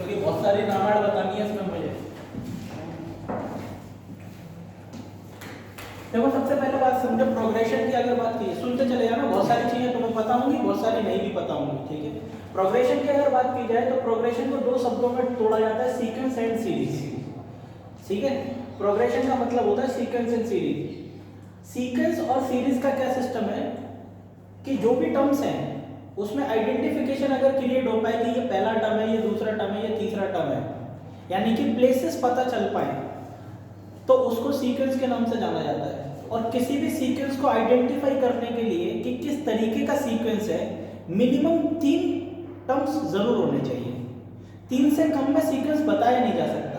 क्योंकि बहुत सारी रामायण बतानी है इसमें मुझे। देखो सबसे पहले बात समझो, प्रोग्रेशन की अगर बात की, सुनते चले जाना, बहुत सारी चीजें तुम्हें पता होंगी, बहुत सारी नहीं भी पता होंगी, ठीक है। प्रोग्रेशन की अगर बात की जाए तो प्रोग्रेशन को दो शब्दों में तोड़ा जाता है, सीक्वेंस एंड सीरीज, ठीक है। प्रोग्रेशन का मतलब होता है सीक्वेंस एंड सीरीज। सीक्वेंस और सीरीज का क्या सिस्टम है कि जो भी टर्म्स हैं उसमें आइडेंटिफिकेशन अगर क्रिएट हो पाए कि ये पहला टर्म है, ये दूसरा टर्म है, ये तीसरा टर्म है, यानी कि प्लेसेस पता चल पाए, तो उसको सीक्वेंस के नाम से जाना जाता है। और किसी भी सीक्वेंस को आइडेंटिफाई करने के लिए कि किस तरीके का सीक्वेंस है, मिनिमम 3 टर्म्स जरूर होने चाहिए। 3 से कम में सीक्वेंस बताया नहीं जा सकता।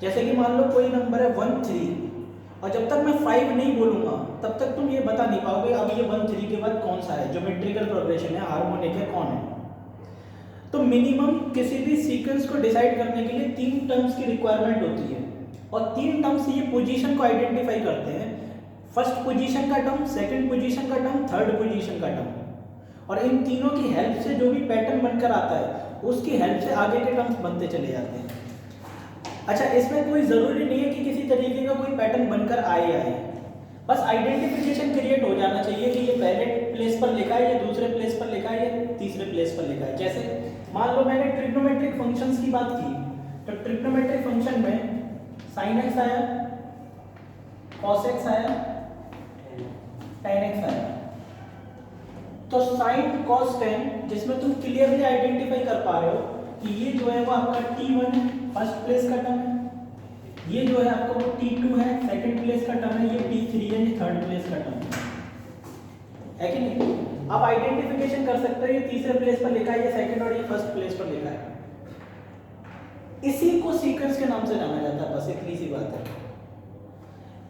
जैसे कि मान लो कोई नंबर है 1 3, और जब तक मैं 5 नहीं बोलूंगा तब तक तुम ये बता नहीं पाओगे अब ये 1 3 के बाद कौन सा है, ज्योमेट्रिकल प्रोग्रेशन है, हार्मोनिक है, कौन है। तो मिनिमम किसी भी सीक्वेंस को डिसाइड करने के लिए 3 टर्म्स की रिक्वायरमेंट होती है, और 3 टर्म्स ये पोजीशन को आइडेंटिफाई करते हैं। फर्स्ट पोजीशन का टर्म, सेकंड पोजीशन का टर्म, थर्ड पोजीशन का टर्म, और इन तीनों की हेल्प से जो भी पैटर्न बनकर आता है उसकी हेल्प से आगे के टर्म्स बनते चले जाते हैं। अच्छा, इसमें कोई ज़रूरी नहीं है कि किसी तरीके का कोई पैटर्न बनकर आए, बस आइडेंटिफिकेशन क्रिएट हो जाना चाहिए कि ये पहले प्लेस पर लिखा है, ये दूसरे प्लेस पर लिखा है, ये तीसरे प्लेस पर लिखा है। जैसे मान लो मैंने ट्रिग्नोमेट्रिक फंक्शंस की बात की, तो ट्रिग्नोमेट्रिक फंक्शन में sin x आया, cos x आया, tan x आया। तो sin cos tan, जिसमें तुम क्लियरली आइडेंटिफाई कर पा रहे हो कि ये जो है वो आपका t1 है, फर्स्ट प्लेस का टर्म है, ये जो है आपका वो t2 है, सेकंड प्लेस का टर्म है, ये t3 है, ये थर्ड प्लेस का टर्म है कि नहीं। आप आइडेंटिफिकेशन कर सकते हो ये तीसरे प्लेस पर लिखा है, ये सेकंड, और ये फर्स्ट प्लेस पर लिखा है। इसी को सीक्वेंस के नाम से जाना जाता है, बस इतनी सी बात है।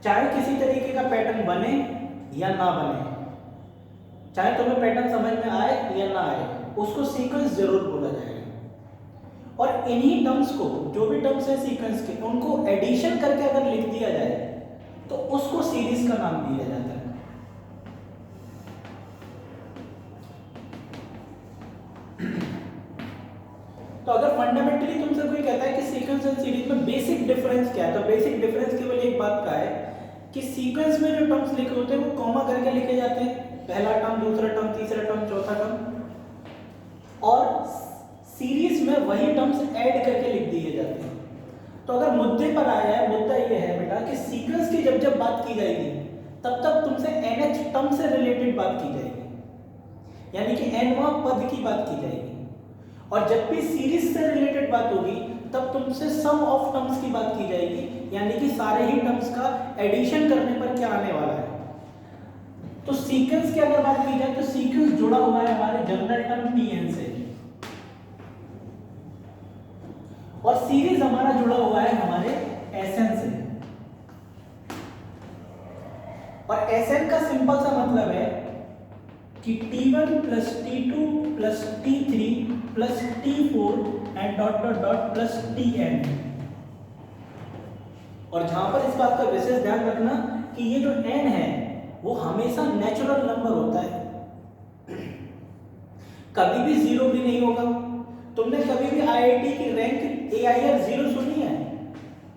चाहे किसी तरीके का पैटर्न बने या ना बने, चाहे तुम्हें पैटर्न समझ में आए या ना आए, उसको सीक्वेंस जरूर बोला जाएगा। और इन्हीं टर्म्स को, जो भी टर्म्स है सीक्वेंस के, उनको एडिशन करके अगर लिख दिया जाए तो उसको सीरीज का नाम दिया जाता है। तो अगर फंडामेंटली तुमसे कोई कहता है कि सीक्वेंस एंड सीरीज में बेसिक डिफरेंस क्या है, तो बेसिक डिफरेंस केवल एक बात का है कि सीक्वेंस में जो टर्म्स लिखे होते हैं वो कॉमा करके लिखे जाते हैं, पहला टर्म, दूसरा टर्म, तीसरा टर्म, चौथा टर्म, और सीरीज में वही टर्म्स ऐड करके लिख दिए जाते हैं। तो अगर मुद्दे पर आया है, मुद्दा ये है बेटा कि सीक्वेंस की जब जब बात की जाएगी तब तक तुमसे NH टर्म से रिलेटेड बात की जाएगी, यानी कि nवां पद की बात की जाएगी। और जब भी सीरीज से रिलेटेड बात होगी तब तुमसे सम ऑफ टर्म्स की बात की जाएगी, यानी कि सारे ही टर्म्स का एडिशन करने पर क्या आने वाला है। तो सीक्वेंस की अगर बात की जाए तो सीक्वेंस जुड़ा हुआ है हमारे जनरल टर्म Tn से, और सीरीज हमारा जुड़ा हुआ है हमारे Sn से। और Sn का सिंपल सा मतलब है कि T1 plus T2 plus T3 plus T4 and dot dot dot plus Tn। और जहां पर इस बात का विशेष ध्यान रखना कि ये जो n है वो हमेशा नेचुरल नंबर होता है, कभी भी जीरो भी नहीं होगा। तुमने कभी भी IIT की रैंक AIR 0 सुनी है?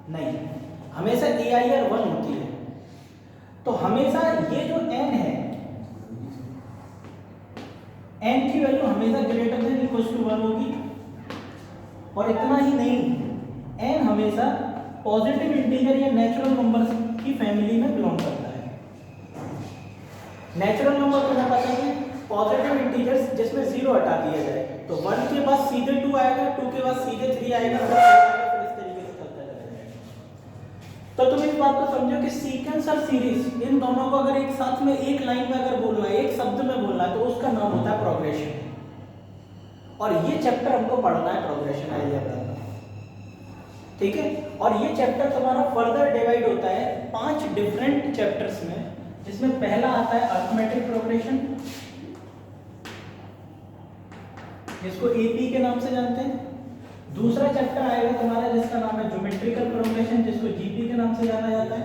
नहीं, हमेशा AIR 1 होती है। तो हमेशा ये जो n है, n की वैल्यू हमेशा ग्रेटर देन इक्वल टू 1 होगी। और इतना ही नहीं, n हमेशा पॉजिटिव इंटीजर या नेचुरल नंबर की फैमिली में बिलोंग करता है। नेचुरल नंबर तुम्हें पता है, पॉजिटिव इंटीजर्स जिसमें 0 हटा दिया जाए, तो 1 के बाद सीधे 2 आएगा, 2 के बाद सीधे 3 आएगा, फिर इस तरीके से चलता जाएगा। तो तुम इस बात को समझो कि सीक्वेंस और सीरीज, इन दोनों को अगर एक साथ में एक लाइन में अगर बोलना है, एक शब्द में बोलना है, तो उसका नाम होता है प्रोग्रेशन। और ये चैप्टर हमको पढ़ना है, प्रोग्रेशन अलजेब्रा का, ठीक है। और ये चैप्टर तुम्हारा फर्दर डिवाइड होता है 5 डिफरेंट चैप्टर्स में, जिसमें पहला आता है अरिथमेटिक प्रोग्रेशन, जिसको AP के नाम से जानते हैं। दूसरा चैप्टर आएगा तुम्हारा जिसका नाम है ज्योमेट्रिकल प्रोग्रेशन, जिसको GP के नाम से जाना जाता है।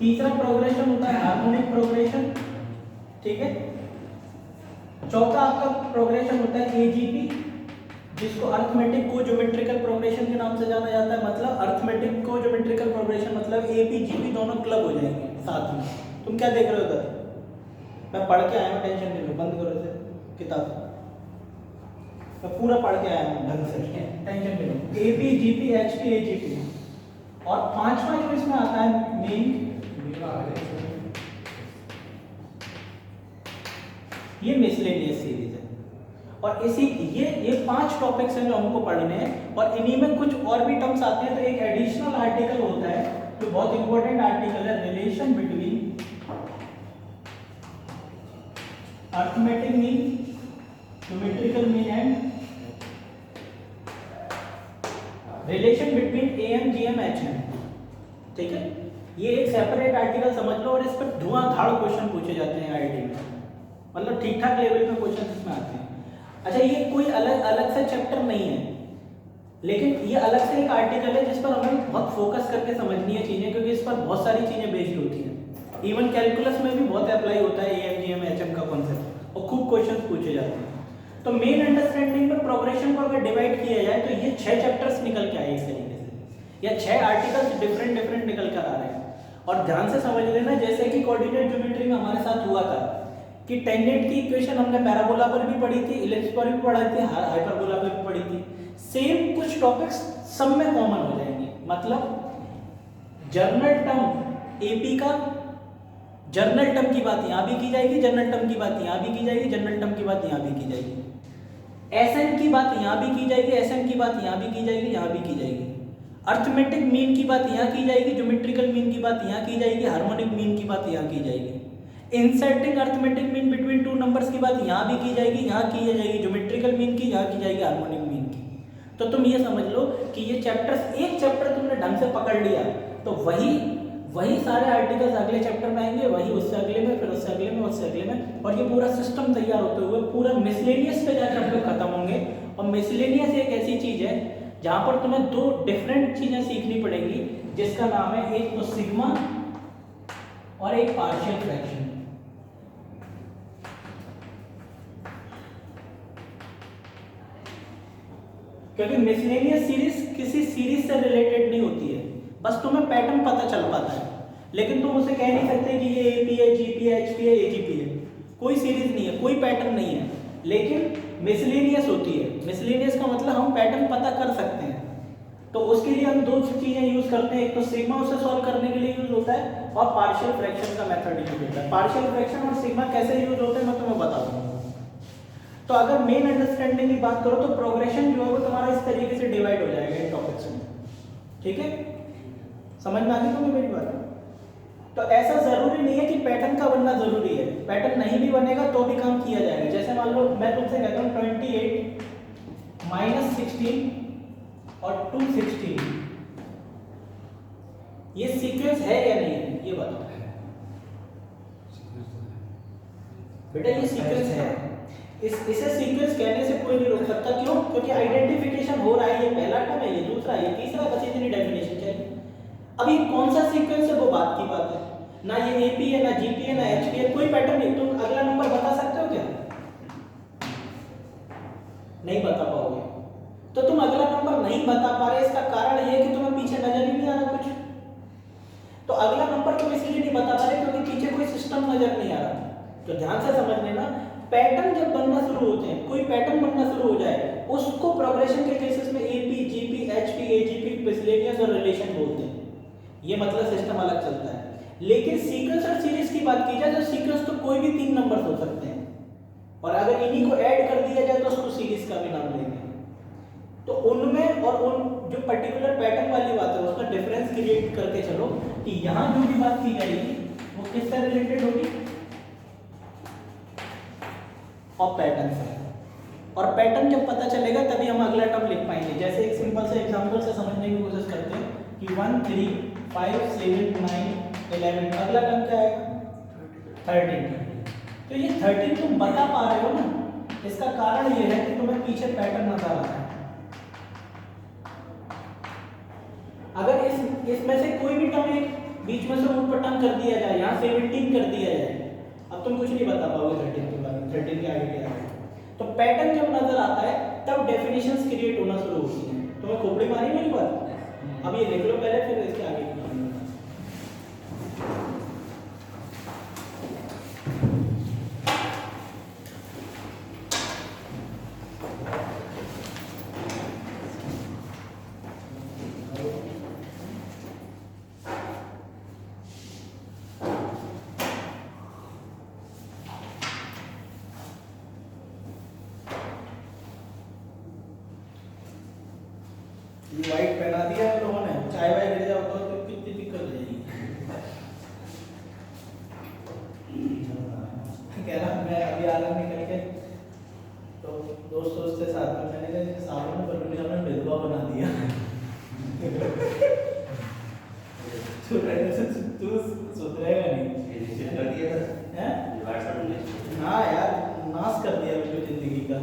तीसरा प्रोग्रेशन होता है हार्मोनिक प्रोग्रेशन, ठीक है। चौथा आपका प्रोग्रेशन होता है AGP, जिसको अर्थमेटिक को ज्योमेट्रिकल प्रोग्रेशन के नाम से जाना जाता है। मतलब अर्थमेटिक को ज्योमेट्रिकल प्रोग्रेशन मतलब एपीजीपी दोनों क्लब हो जाएंगे साथ में। तुम क्या देख रहे हो उधर? मैं पढ़ के आया हूँ, टेंशन नहीं लो, बंद करो इसे किताब। मैं पूरा पढ़ के आया हूँ ढंग से, टेंशन नहीं लो। एपीजीपी एचपी एजीपी और पांचवा जो इसमें आता है मेन, ये मिसलेनियस सीरीज है। और इसी ये 5 टॉपिक्स हैं जो हमको पढ़ने हैं और इन्हीं में कुछ और भी टर्म्स आते हैं। तो एक एडिशनल आर्टिकल होता है जो बहुत इंपॉर्टेंट आर्टिकल है, relation between arithmetic mean, geometrical mean and relation between am GM HM. ठीक है, ये एक सेपरेट आर्टिकल समझ लो और इस पर धुआंधार क्वेश्चन पूछे जाते हैं आईआईटी में, मतलब ठीक ठाक लेवल पे क्वेश्चन इसमें आते हैं। अच्छा, ये कोई अलग से चैप्टर नहीं है, लेकिन ये अलग से एक आर्टिकल है जिस पर हमें बहुत फोकस करके समझनी है चीजें, क्योंकि इस पर बहुत सारी चीजें बेस्ड होती हैं। इवन कैलकुलस में भी बहुत अप्लाई होता है एएम जीएम एचएम का कॉन्सेप्ट और खूब क्वेश्चन पूछे जाते हैं। तो मेन अंडरस्टैंडिंग पर प्रोग्रेशन को अगर डिवाइड किया जाए तो ये 6 चैप्टर्स निकल के आए इस तरीके से, या 6 आर्टिकल्स डिफरेंट निकल कर आ रहे हैं। और ध्यान से समझ लेना, जैसे कि कोऑर्डिनेट ज्योमेट्री में हमारे साथ हुआ था कि टेंजेंट की इक्वेशन हमने पैराबोला पर भी पढ़ी थी, इलिप्स पर भी पढ़ी थी, हाइपरबोला पर भी पढ़ी थी। सेम कुछ टॉपिक्स सब में कॉमन हो जाएंगे। मतलब जर्नल टर्म एपी का, जर्नल टर्म की बात यहाँ भी की जाएगी, जर्नल टर्म की बात यहाँ भी की जाएगी, जर्नल टर्म की बात यहाँ भी की जाएगी, एसएन की बात यहाँ भी की जाएगी, एसएन की बात यहाँ भी की जाएगी, यहाँ भी की जाएगी, अर्थमेटिक मीन की बात यहाँ की जाएगी, ज्योमेट्रिकल मीन की बात यहाँ की जाएगी, हार्मोनिक मीन की बात यहाँ की जाएगी, inserting arithmetic mean between 2 numbers की बात यहाँ भी की जाएगी, यहाँ की जाएगी, ज्योमेट्रिकल मीन की यहाँ की जाएगी, हार्मोनिक मीन की। तो तुम ये समझ लो कि ये चैप्टर्स, एक चैप्टर तुमने ढंग से पकड़ लिया तो वही सारे आर्टिकल्स अगले चैप्टर में आएंगे, वही उससे अगले में, फिर उससे अगले में, उससे अगले में, और ये पूरा सिस्टम तैयार होते हुए पूरा मिसलेनियस पे जाकर हम लोग खत्म होंगे। और मिसलेनियस एक ऐसी चीज है जहां पर तुम्हें 2 डिफरेंट चीजें सीखनी पड़ेगी, जिसका नाम है एक तो सिग्मा और एक पार्शियल फ्रैक्शन। क्योंकि मिसलेनियस सीरीज किसी सीरीज से रिलेटेड नहीं होती है, बस तुम्हें पैटर्न पता चल पाता है, लेकिन तुम उसे कह नहीं सकते कि ये एपी है, जीपी है, एचपी है, एजीपी है। कोई सीरीज नहीं है, कोई पैटर्न नहीं है, लेकिन मिसलेनियस होती है। मिसलेनियस का मतलब हम पैटर्न पता कर सकते हैं। तो उसके लिए हम 2 चीजें यूज करते हैं, एक तो सिग्मा उसे सॉल्व करने के लिए यूज होता है और पार्शियल फ्रैक्शन का मेथड यूज होता है। पार्शियल फ्रैक्शन और सिग्मा कैसे यूज होते हैं मैं तुम्हें बता दूंगा। तो अगर मेन अंडरस्टैंडिंग की बात करो तो प्रोग्रेशन जो है वो तुम्हारा इस तरीके से डिवाइड हो जाएगा इन टॉपिक्स में। ठीक है, समझ में आ गई तुम्हें मेरी बात? तो ऐसा जरूरी नहीं है कि पैटर्न का बनना जरूरी है, पैटर्न नहीं भी बनेगा तो भी काम किया जाएगा। जैसे मान लो मैं तुमसे कहता हूँ 28 - 16 और 216, ये सीक्वेंस है या नहीं है ये बताओ बेटा। ये सीक्वेंस है, इसे सीक्वेंस कहने से कोई नहीं रोक सकता। क्यों? क्योंकि आइडेंटिफिकेशन हो रहा है, ये पहला टर्म है, ये दूसरा, ये तीसरा, बस इतनी डेफिनेशन चाहिए। अब ये कौन सा सीक्वेंस है वो बात की बात है, ना ये एपी है, ना जीपी है, ना एचपी है, कोई पैटर्न नहीं। तुम अगला नंबर बता सकते हो क्या? नहीं बता पाओगे। तो तुम अगला नंबर नहीं बता पा रहे, इसका कारण ये है कि तुम्हें पीछे नजर ही नहीं आ रहा कुछ। तो अगला नंबर तुम इसलिए नहीं बता पा रहे क्योंकि पीछे कोई सिस्टम नजर नहीं आ रहा। तो ध्यान से समझ लेना, पैटर्न जब बनना शुरू होते हैं, कोई पैटर्न बनना शुरू हो जाए, उसको प्रोग्रेशन के केसेस में AP, GP, HP, AGP, miscellaneous और रिलेशन बोलते हैं। ये मतलब सिस्टम अलग चलता है। लेकिन सीक्वेंस और सीरीज की बात की जाए तो सीक्वेंस तो कोई भी 3 नंबर हो सकते हैं, और अगर इन्हीं को ऐड कर दिया जाए तो उसको सीरीज का भी नाम लेंगे। तो उनमें और उन जो पर्टिकुलर पैटर्न वाली बात है उसका डिफरेंस क्रिएट करके चलो कि यहाँ जो भी बात की जाएगी वो किससे रिलेटेड होगी, और पैटर्न से। और पैटर्न जब पता चलेगा तभी हम अगला टर्म लिख पाएंगे। जैसे एक सिंपल से एग्जांपल से समझने की कोशिश करते हैं कि 1 3 5 7 9 11, अगला टर्म क्या आएगा 13। तो ये 13 तुम बता पा रहे हो ना, इसका कारण ये है कि तुम्हें पीछे पैटर्न नजर आ रहा है। अगर इसमें से कोई भी टर्म एक बीच में से ऊपर टर्म कर दिया जाए, यहाँ 17 कर दिया जाए, अब तुम कुछ नहीं बता पाओगे 13 के बारे में, 13 के आगे क्या है। तो पैटर्न जब नजर आता है तब डेफिनेशंस क्रिएट होना शुरू होती हैं। तो मैं खोपड़ी मारी मेरी बात, अब ये लिख लो पहले, फिर इसके आगे की बात। व्हाइट पहना दिया है लोगों ने, चाय वाय गिर जाओ तो कितनी दिक्कत हो जाएगी। कह रहा मैं अभी आ रहा निकल के, तो दोस्त के साथ में मैंने कहा सामने बलूनिया में भेदभाव बना दिया। तू सुधरेगा नहीं है? हाँ यार, नाश कर दिया बिल्कुल जिंदगी का।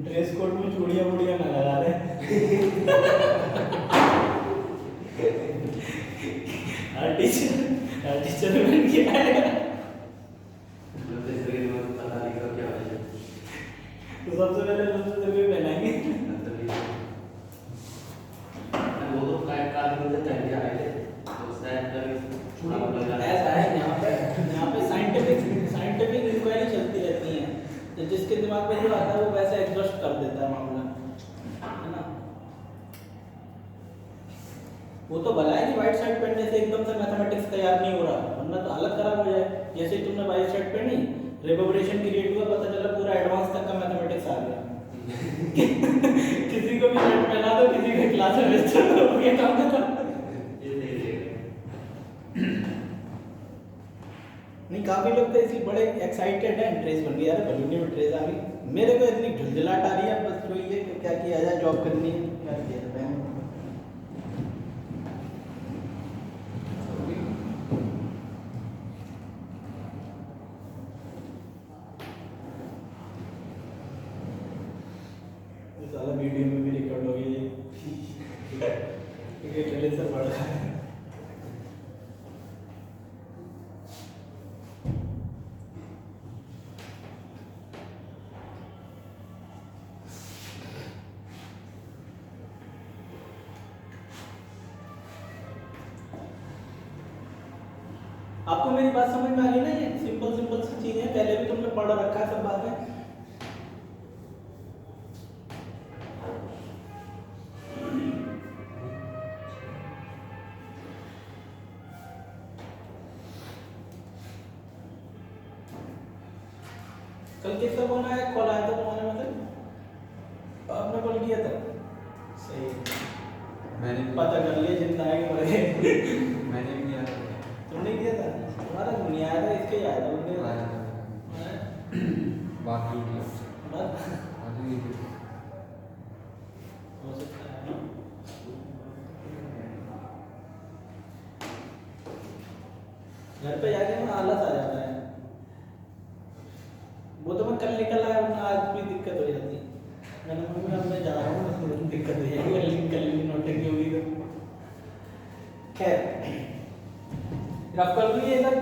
ड्रेस कोड में चूड़ियां वूड़ियां ना लगा रहे। टीचर बन गया है। तो सबसे पहले दूसरे भी पहनाएंगे। वो तो फ्लाइट का आदमी तो चल गया है, तो शायद ऐसा है यहाँ पे साइंटिफिक इंक्वायरी चलती रहती है, तो जिसके दिमाग में जो आता है वो वैसे एडजस्ट कर देता है मामला, है ना। वो तो भला है कि व्हाइट शर्ट पहनने से एकदम से मैथमेटिक्स तैयार नहीं हो रहा, वरना तो हालत खराब हो जाए। जैसे ही तुमने व्हाइट शर्ट पहनी, रिवर्बरेशन क्रिएट हुआ, पता चला पूरा एडवांस तक का मैथमेटिक्स आ गया। किसी को भी शर्ट पहना दो, किसी के क्लास में वेस्टर्न हो गया काम खत्म। नहीं, काफी लोग तो इसलिए बड़े एक्साइटेड हैं, ड्रेस बन गई यार, बलूनी में ड्रेस आ गई। मेरे को इतनी झुंझलाहट आ रही है, बस जो ये कि क्या किया जाए, जॉब करनी है, क्या किया जाए। साला वीडियो में भी रिकॉर्ड हो गया ये चले से पड़ रहा है। आपको मेरी बात समझ में आ गई ना? ये सिंपल सिंपल सी चीजें हैं, पहले भी तुमने पढ़ रखा है सब बातें। कल किसका फोन आया, कॉल आया था तुम्हारे में से? आपने कॉल किया था? सही, मैंने पता कर लिया जिंदा है कि मर गए। मैंने भी किया था। तुमने किया था? तुम्हारा नहीं आया था, इसके आया था। उनके बाकी हो सकता है। घर पे जाके ना आलस आ जाता है। वो तो मैं कल निकल आया, वरना आज भी दिक्कत हो जाती है। मैंने मम्मी अब मैं जा रहा हूँ, दिक्कत हो जाएगी, कल नौटंकी होगी तो। खैर, रफ कर दूँ ये सब?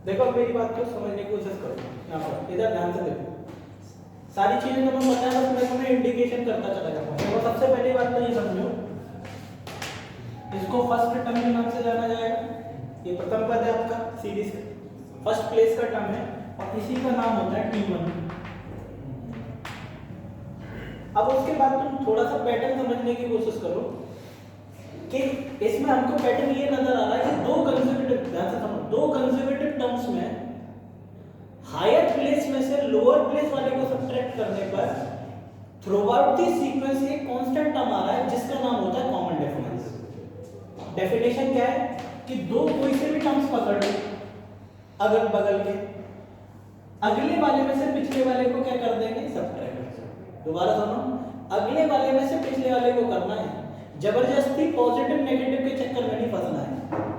देखो मेरी बात को समझने की कोशिश करो, यहाँ पर इधर ध्यान से देखो। सारी चीजें तो मैं बताया, बस मैं तुम्हें इंडिकेशन करता चला जाता हूँ। देखो सबसे पहली बात तो ये समझो, इसको फर्स्ट टर्म के नाम से जाना जाएगा। ये प्रथम पद है आपका सीरीज का, फर्स्ट प्लेस का टर्म है, और इसी का नाम होता है T1। अब उसके बाद तुम थोड़ा सा पैटर्न समझने की कोशिश करो कि इसमें हमको पैटर्न ये नजर आ रहा है कि दो कंसेक्यूटिव टर्म्स में हायर प्लेस में से लोअर प्लेस वाले को सब्ट्रैक्ट करने पर थ्रू आउट द सीक्वेंस एक कांस्टेंट टर्म आ रहा है जिसका नाम होता है कॉमन डिफरेंस। डेफिनेशन क्या है कि दो कोई से भी टर्म्स पकड़ लो, अगल बगल के, अगले वाले में से पिछले वाले को क्या कर देंगे, सब्ट्रैक्ट। दोबारा सुनो, अगले वाले में से पिछले वाले को करना है। जबरदस्ती पॉजिटिव नेगेटिव के चक्कर में नहीं फंसना है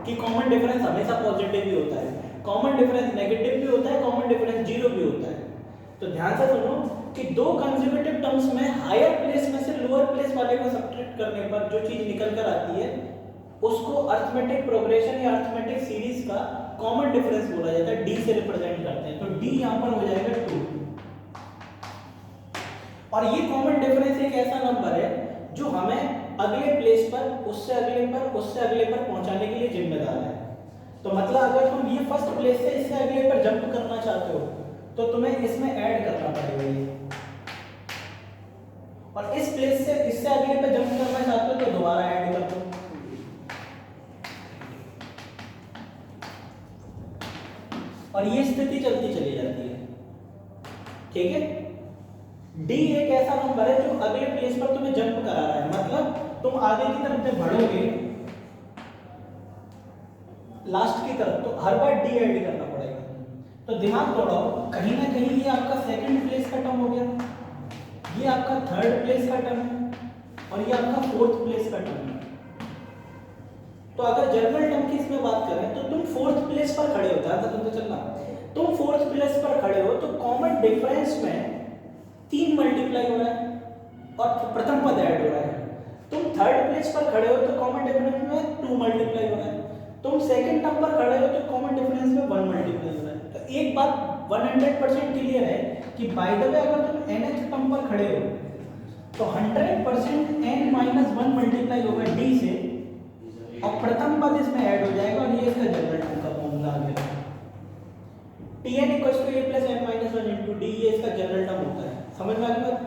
कि कॉमन डिफरेंस हमेशा पॉजिटिव ही होता है, कॉमन डिफरेंस नेगेटिव भी होता है, कॉमन डिफरेंस जीरो भी होता है। तो ध्यान से सुनो कि दो कंसेक्यूटिव टर्म्स में हायर प्लेस में से लोअर प्लेस वाले को सब्ट्रैक्ट करने पर जो चीज निकल कर आती है उसको अरिथमेटिक प्रोग्रेशन या अरिथमेटिक सीरीज का कॉमन डिफरेंस बोला जाता है, डी से रिप्रेजेंट करते हैं। तो डी यहां पर हो जाएगा 2। और ये कॉमन डिफरेंस एक ऐसा नंबर है जो हमें अगले प्लेस पर, उससे अगले पर, उससे अगले पर पहुंचाने के लिए जिम्मेदार है। तो मतलब अगर तुम ये फर्स्ट प्लेस से इससे अगले पर जंप करना चाहते हो तो तुम्हें इसमें ऐड करना पड़ेगा ये, और इस प्लेस से इससे अगले पर जंप करना चाहते हो तो दोबारा ऐड कर दो। और ये स्थिति चलती चली जाती है, ठीक है। डी एक ऐसा नंबर है जो अगले प्लेस पर तुम्हें जंप करा रहा है, मतलब तुम आगे की तरफ जब बढ़ोगे लास्ट की तरफ तो हर बार डी ऐड करना पड़ेगा। तो दिमाग दौड़ाओ, कहीं ना कहीं ये आपका सेकंड प्लेस का टर्म हो गया, ये आपका थर्ड प्लेस का टर्म है और ये आपका फोर्थ प्लेस का टर्म है। तो अगर जनरल टर्म की इसमें बात करें तो तुम फोर्थ प्लेस पर खड़े हो, ध्यान से तुमसे चलना, तुम फोर्थ प्लेस पर खड़े हो तो कॉमन डिफरेंस में 3 मल्टीप्लाई हो रहा है और प्रथम पद ऐड हो रहा है। तुम थर्ड प्लेस पर खड़े हो तो कॉमन डिफरेंस में 2 मल्टीप्लाई हो रहा है। तुम सेकंड टर्म पर खड़े हो तो कॉमन डिफरेंस में 1 मल्टीप्लाई हो रहा है। तो एक बात 100% क्लियर है कि बाय द वे अगर तुम nth टर्म पर खड़े हो तो 100% n - 1 मल्टीप्लाई होगा d से और प्रथम पद इसमें ऐड हो जाएगा और ये इसका जनरल टर्म का फॉर्मूला आ गया। Tn = a + n - 1 × d, ये इसका जनरल टर्म होता है। समझ में आ गई बात?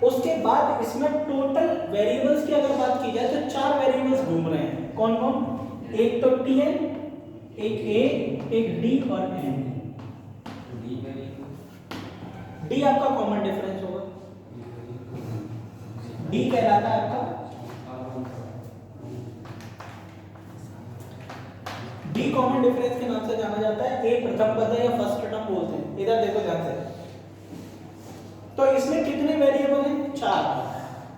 उसके बाद इसमें टोटल वेरिएबल्स की अगर बात की जाए तो 4 वेरिएबल्स घूम रहे हैं। कौन कौन? एक तो Tn, एक a, एक d और n। d आपका कॉमन डिफरेंस होगा, d कहलाता है आपका d कॉमन डिफरेंस के नाम से जाना जाता है। a प्रथम पद है या फर्स्ट टर्म बोलते हैं। इधर देखो ध्यान से, तो इसमें कितने वेरिएबल हैं? 4।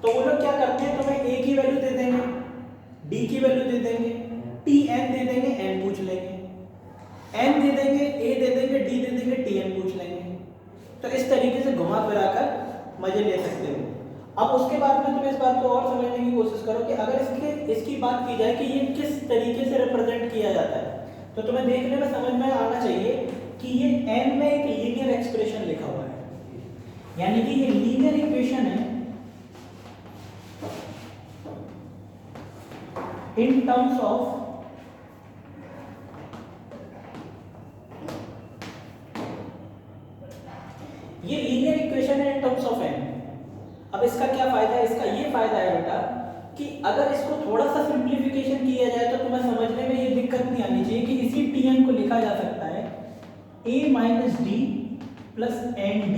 तो वो लोग क्या करते हैं, तुम्हें a की वैल्यू दे देंगे, d की वैल्यू दे देंगे, tn दे देंगे, n पूछ लेंगे, n दे देंगे, a दे देंगे, d दे देंगे, tn पूछ लेंगे। तो इस तरीके से घुमा फिरा कर मजे ले सकते हो। अब उसके बाद में तुम इस बात को और समझने की कोशिश करो कि अगर इसकी बात की जाए कि ये किस तरीके से रिप्रेजेंट किया जाता है तो तुम्हें देखने में समझ में आना चाहिए कि ये n में एक लीनियर एक्सप्रेशन लिखा हुआ है, यानी कि ये लीनियर इक्वेशन है इन टर्म्स ऑफ ये लीनियर इक्वेशन है इन टर्म्स ऑफ n। अब इसका क्या फायदा है? इसका ये फायदा है बेटा कि अगर इसको थोड़ा सा सिंप्लीफिकेशन किया जाए तो तुम्हें समझने में ये दिक्कत नहीं आनी चाहिए कि इसी Tn को लिखा जा सकता है a - d + nd।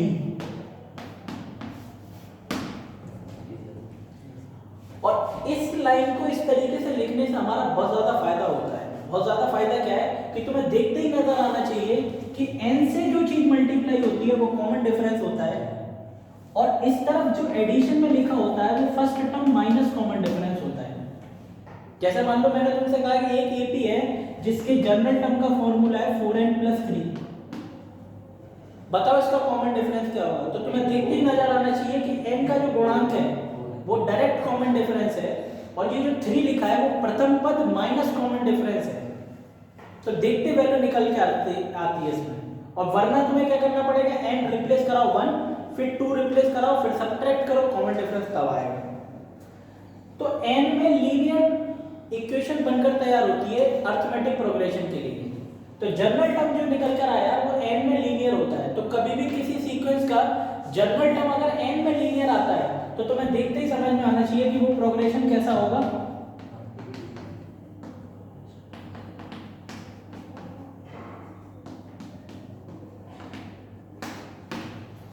और इस लाइन को इस तरीके से लिखने से हमारा बहुत ज्यादा फायदा होता है। बहुत ज्यादा फायदा क्या है कि तुम्हें देखते ही नजर आना चाहिए कि n से जो चीज मल्टीप्लाई होती है वो कॉमन डिफरेंस होता है और इस तरफ जो एडिशन में लिखा होता है वो first term minus common difference होता है। जैसे मान लो मैंने तुमसे कहा कि एक AP है जिसके जनरल टर्म का फॉर्मूला है 4n + 3, बताओ इसका कॉमन डिफरेंस क्या होगा? तो तुम्हें देखते ही नजर आना चाहिए कि n का जो गुणांक है वो डायरेक्ट कॉमन डिफरेंस है और ये जो 3 लिखा है वो प्रथम पद माइनस कॉमन डिफरेंस है। तो देखते वैल्यू निकल के आती है इसमें। और वरना तुम्हें क्या करना पड़ेगा, n रिप्लेस कराओ 1, फिर 2 रिप्लेस कराओ, फिर सब्ट्रैक्ट करो, कॉमन डिफरेंस तब आएगा। तो n में लीनियर इक्वेशन बनकर तैयार होती है अरिथमेटिक प्रोग्रेशन के लिए। तो जनरल टर्म जो निकल कर आया वो n में लीनियर होता है। तो कभी भी किसी सीक्वेंस का जनरल टर्म अगर n में लीनियर आता है तो तुम्हें देखते ही समझ में आना चाहिए कि वो प्रोग्रेशन कैसा होगा।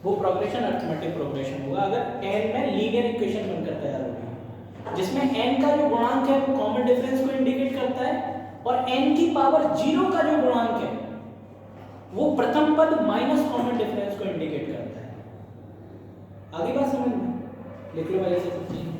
वो प्रोग्रेशन अरिथमेटिक प्रोग्रेशन होगा अगर n में लीनियर इक्वेशन बनकर तैयार होगी, जिसमें n का जो गुणांक है वो कॉमन डिफरेंस को इंडिकेट करता है और n की पावर 0 का जो गुणांक है वो प्रथम पद माइनस कॉमन डिफरेंस को इंडिकेट करता है। आगे बात समझ में? लिख लो भाई ऐसे सब चीजें।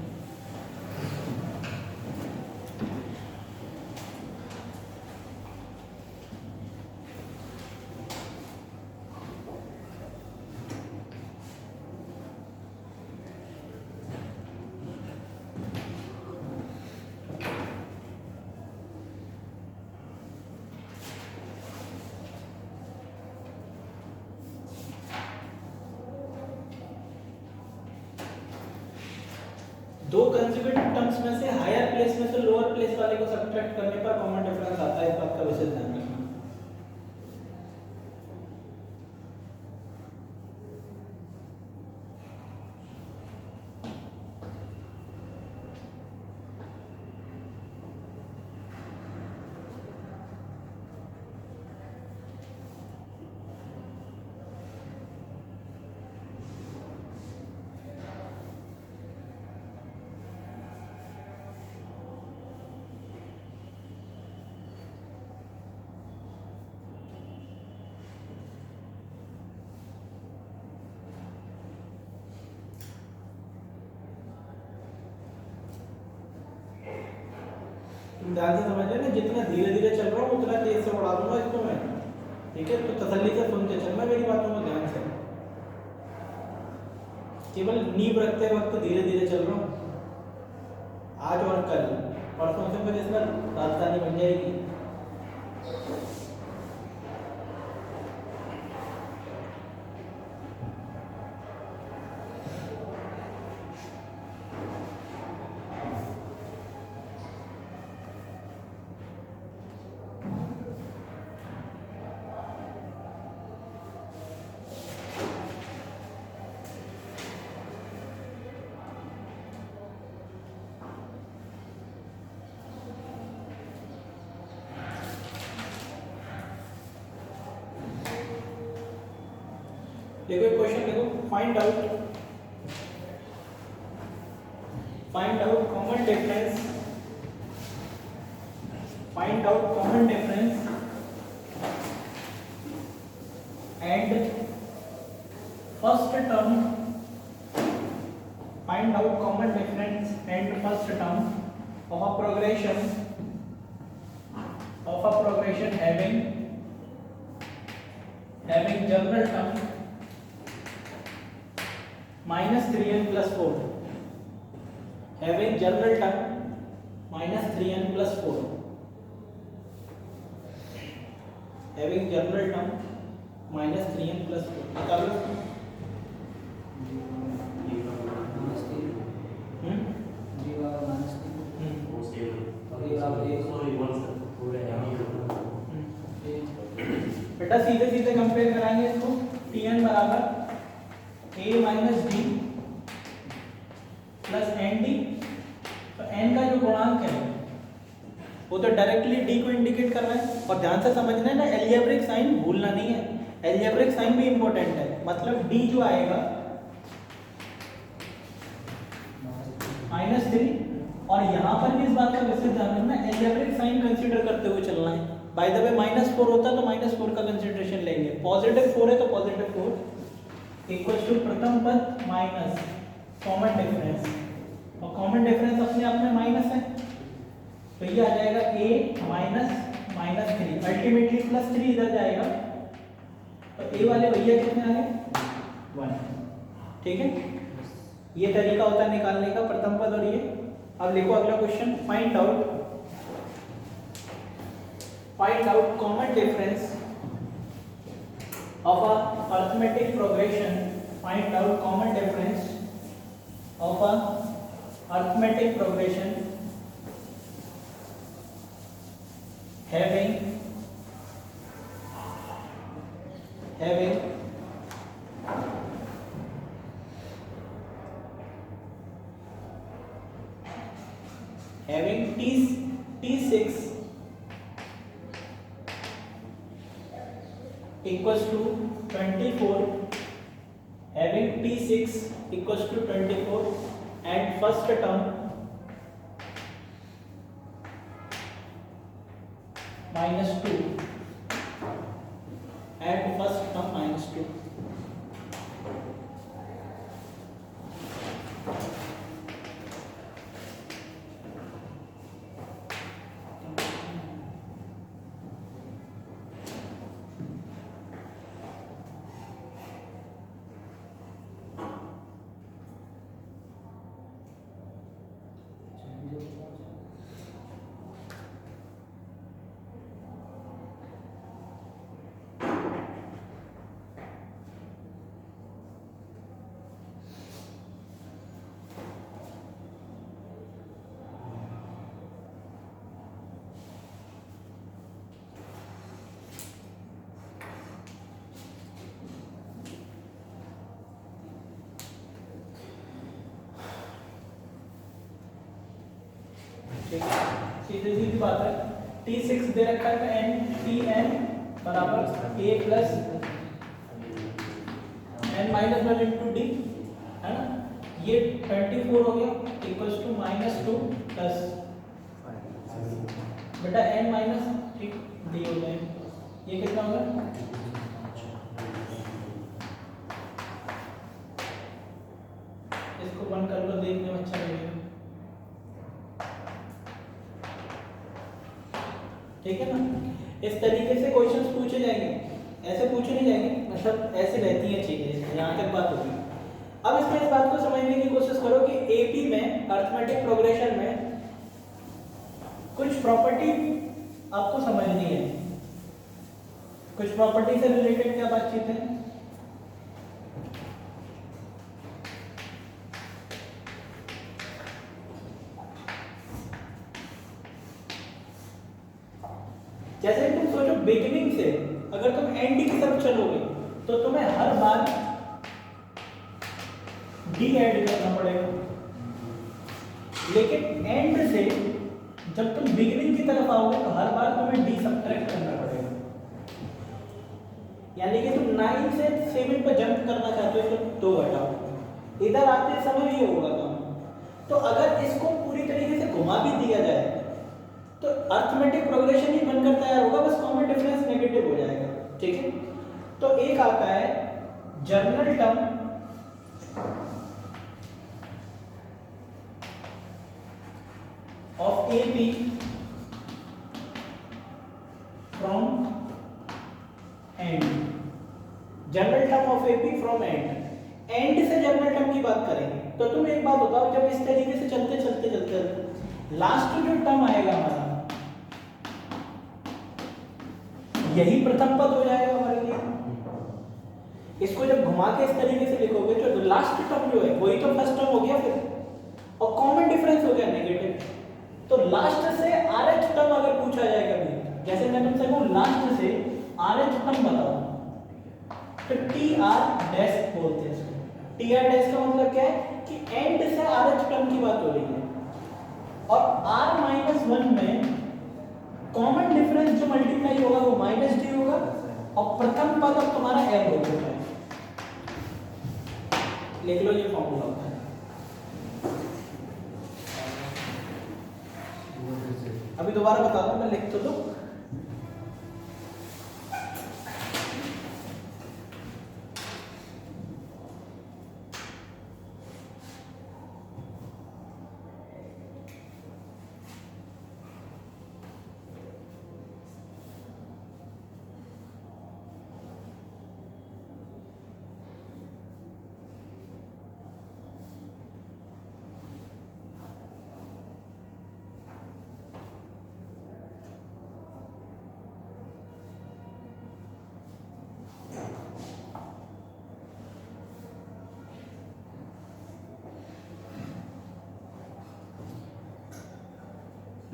दो कंसेक्यूटिव टर्म्स में से हायर प्लेस में से लोअर प्लेस वाले को सब्ट्रैक्ट करने पर कॉमन डिफरेंस आता है, इस बात का विशेष ध्यान रखना। तुम ध्यान से समझ लेना, जितना धीरे धीरे चल रहा हूँ उतना तेज से उड़ा दूंगा इसको मैं, ठीक है? तो तसल्ली से सुनते चलना मेरी बातों को ध्यान से, केवल नींव रखते वक्त धीरे धीरे चल रहा हूँ। आज और कल, परसों से फिर इसमें राजधानी बन जाएगी। देखो एक क्वेश्चन देखो, find out common difference, find out common difference and first term, find out common difference and first term of a progression having general term minus 3n plus 4, having general term minus 3n plus 4, having general term minus 3n plus 4 निकालो। बेटा सीधे सीधे compare कराएंगे इसको, Tn बराबर a minus D plus N D. तो n का जो गुणांक है वो तो डायरेक्टली d को इंडिकेट कर रहा है, और ध्यान से समझना है ना, एल्जेब्रिक साइन भूलना नहीं है, एल्जेब्रिक साइन भी इंपॉर्टेंट है। मतलब d जो आएगा -3, और यहाँ पर भी इस बात का विशेष ध्यान रखना, एल्जेब्रिक साइन कंसीडर करते हुए चलना है। बाय द वे -4 होता तो -4 का कंसीडरेशन लेंगे, पॉजिटिव 4 है तो पॉजिटिव 4 इक्वल्स टू प्रथम पद माइनस कॉमन डिफरेंस, और कॉमन डिफरेंस अपने आप में माइनस है, तो ये आ जाएगा a माइनस 3, अल्टीमेटली +3 इधर जाएगा, तो a वाले भैया कितने आ गए 1। ठीक है, ये तरीका होता है निकालने का, प्रथम पद और ये। अब लिखो अगला question, find out common difference of a arithmetic progression, find out common difference of a arithmetic progression having t6 equals to 24, having t6 equals to 24 and first term -2 at first term -2. ठीक है, सीधी सीधी बात है। T6 दे रखा है n Tn बराबर a plus n minus 1 into D, है ना। ये 24 हो गया इक्वल्स टू -2 प्लस बेटा n माइनस ठीक डी हो जाए। ये कितना होगा? इसको बंद कर लो, देखने में अच्छा लगेगा। ठीक है ना। इस तरीके से क्वेश्चंस पूछे जाएंगे, ऐसे पूछे नहीं जाएंगे, मतलब ऐसे रहती हैं चीजें। यहाँ तक बात होगी। अब इसमें इस बात को समझने की कोशिश करो कि एपी में अरिथमेटिक प्रोग्रेशन में कुछ प्रॉपर्टी आपको समझनी है। कुछ प्रॉपर्टी से रिलेटेड क्या बातचीत है? जैसे तुम सोचो बिगिनिंग से अगर तुम एंड की तरफ चलोगे तो तुम्हें हर बार डी ऐड करना पड़ेगा, लेकिन एंड से जब तुम बिगिनिंग की तरफ आओगे तो हर बार तुम्हें डी सबट्रैक्ट करना पड़ेगा। यानी कि तुम 9 से 7 पर जंप करना चाहते हो तो 2 घटाओ, इधर आते समय ये होगा काम। तो अगर इसको पूरी तरीके से घुमा भी दिया जाए तो अरिथमेटिक प्रोग्रेशन ही बनकर तैयार होगा, बस कॉमन डिफरेंस नेगेटिव हो जाएगा। ठीक है, तो एक आता है general term of AP from and. General term of AP from and, and से जनरल टर्म की बात करेंगे। तो तुम एक बात बताओ, जब इस तरीके से चलते चलते चलते लास्ट जो टर्म आएगा हमारा, यही प्रथम पद हो जाएगा हमारे लिए। इसको जब घुमा के इस तरीके से लिखोगे तो लास्ट टर्म जो है वही तो फर्स्ट टर्म हो गया फिर, और कॉमन डिफरेंस हो गया नेगेटिव। तो लास्ट से आरएच टर्म अगर पूछा जाए कभी, जैसे मैं तुमसे कहूं लास्ट से आरएच टर्म बताओ, तो टी आर डैश बोलते हैं इसको। टी आर डैश का मतलब क्या है कि एंड से आरएच टर्म की बात हो रही है, और r-1 में कॉमन डिफरेंस जो मल्टीप्लाई होगा वो -d होगा, और प्रथम पद अब तुम्हारा m हो जाएगा। लिख लो, ये फॉर्मूला होता है। अभी दोबारा बता दूं, मैं लिख तो दो।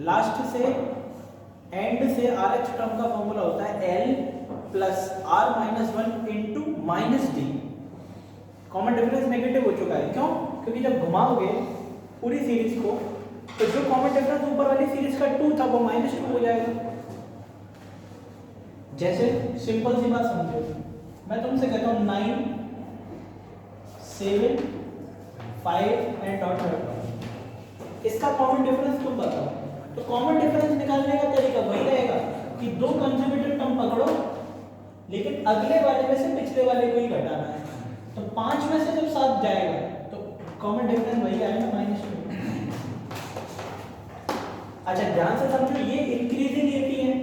लास्ट से एंड से आर एच टर्म का फॉर्मूला होता है L plus r-1 into -d। Common difference negative हो चुका है, क्यों? क्योंकि जब घुमाओगे पूरी सीरीज को तो जो कॉमन डिफरेंस ऊपर वाली सीरीज का 2 था वो -2 हो जाएगा। जैसे सिंपल सी बात समझो, मैं तुमसे कहता हूँ 9 7 5 एंड डॉट डॉट, इसका कॉमन डिफरेंस तुम बताओ। तो कॉमन डिफरेंस निकालने का तरीका वही रहेगा, कि दो कंसेक्यूटिव टर्म पकड़ो लेकिन अगले वाले में से पिछले वाले को ही घटाना है, तो 5 में से जब 7 जाएगा तो कॉमन डिफरेंस वही आएगा -2। अच्छा ध्यान से समझो, ये इंक्रीजिंग एपी है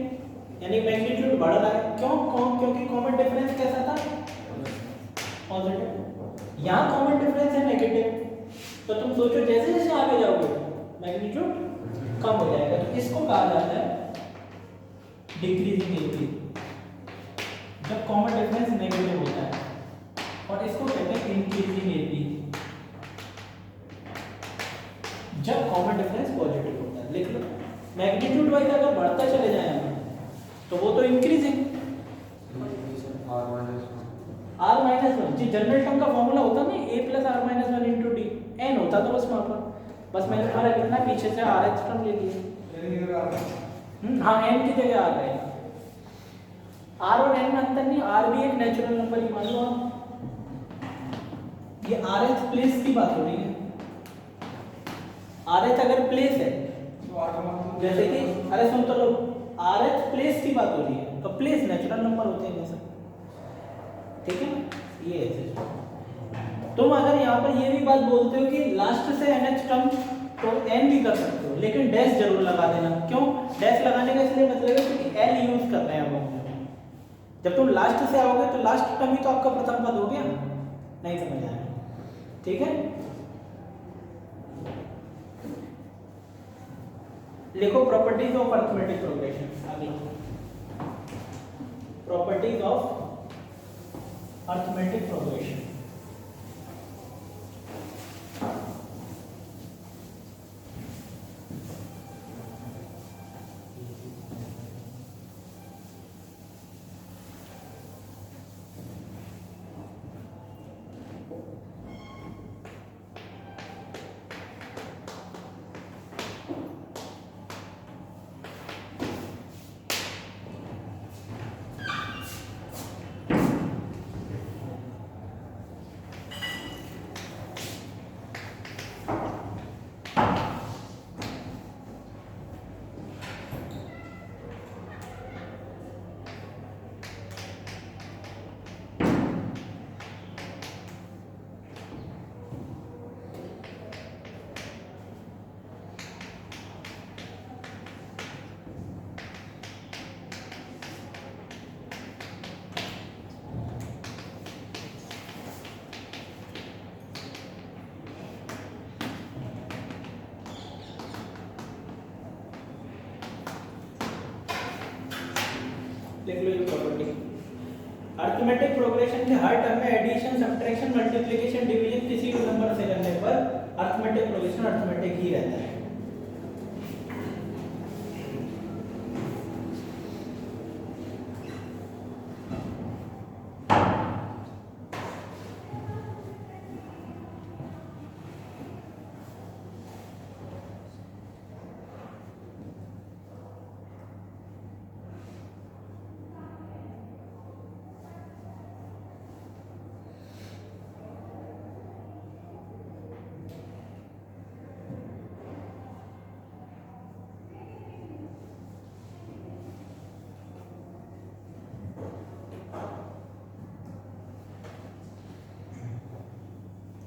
यानी मैग्नीट्यूड बढ़ रहा है। क्योंकि कॉमन डिफरेंस कैसा था, पॉजिटिव। यहाँ कॉमन डिफरेंस है नेगेटिव, तो तुम सोचो जैसे जैसे आगे जाओगे मैग्नीट्यूड कम हो जाएगा, तो इसको कहा जाता है डिक्रीजिंग एपी, जब कॉमन डिफरेंस नेगेटिव होता है, और इसको कहते हैं इंक्रीजिंग एपी जब कॉमन डिफरेंस पॉजिटिव होता है। लिख लो, मैग्नीट्यूड वाइज अगर बढ़ता चले जाए हम तो वो तो इंक्रीजिंग r-1 जी जनरल टर्म का फॉर्मूला होता ना a + r-1 × d, n होता था बस वहाँ पर, बस मैंने तुम्हारा लिखना पीछे से rh टर्म ले लिया। हाँ n की जगह आ रहेगा, r और n में अंतर नहीं, r भी एक नेचुरल नंबर ही मान लो आप। ये rh प्लेस की बात हो रही है, rh अगर प्लेस है जैसे कि अरे सुन तो लो, rh प्लेस की बात हो रही है, तो प्लेस नेचुरल नंबर होते हैं जैसे, ठीक है ना, ये है। तुम अगर यहाँ पर ये भी बात बोलते हो कि लास्ट से NH टर्म तो n भी कर सकते हो, लेकिन डैश जरूर लगा देना। क्यों डैश लगाने का इसलिए मतलब है क्योंकि l यूज कर रहे हैं अब हम। जब तुम लास्ट से आओगे तो लास्ट टर्म ही तो आपका प्रथम पद हो गया, नहीं समझ आया, ठीक है। लिखो प्रॉपर्टीज ऑफ अरिथमेटिक प्रोग्रेशन, आगे प्रॉपर्टीज ऑफ अरिथमेटिक प्रोग्रेशन। लिख लो ये प्रॉपर्टी। अरिथमेटिक प्रोग्रेशन के हर टर्म में एडिशन, सब्ट्रैक्शन, मल्टीप्लिकेशन, डिवीजन किसी भी नंबर से करने पर अरिथमेटिक प्रोग्रेशन अरिथमेटिक ही रहता है।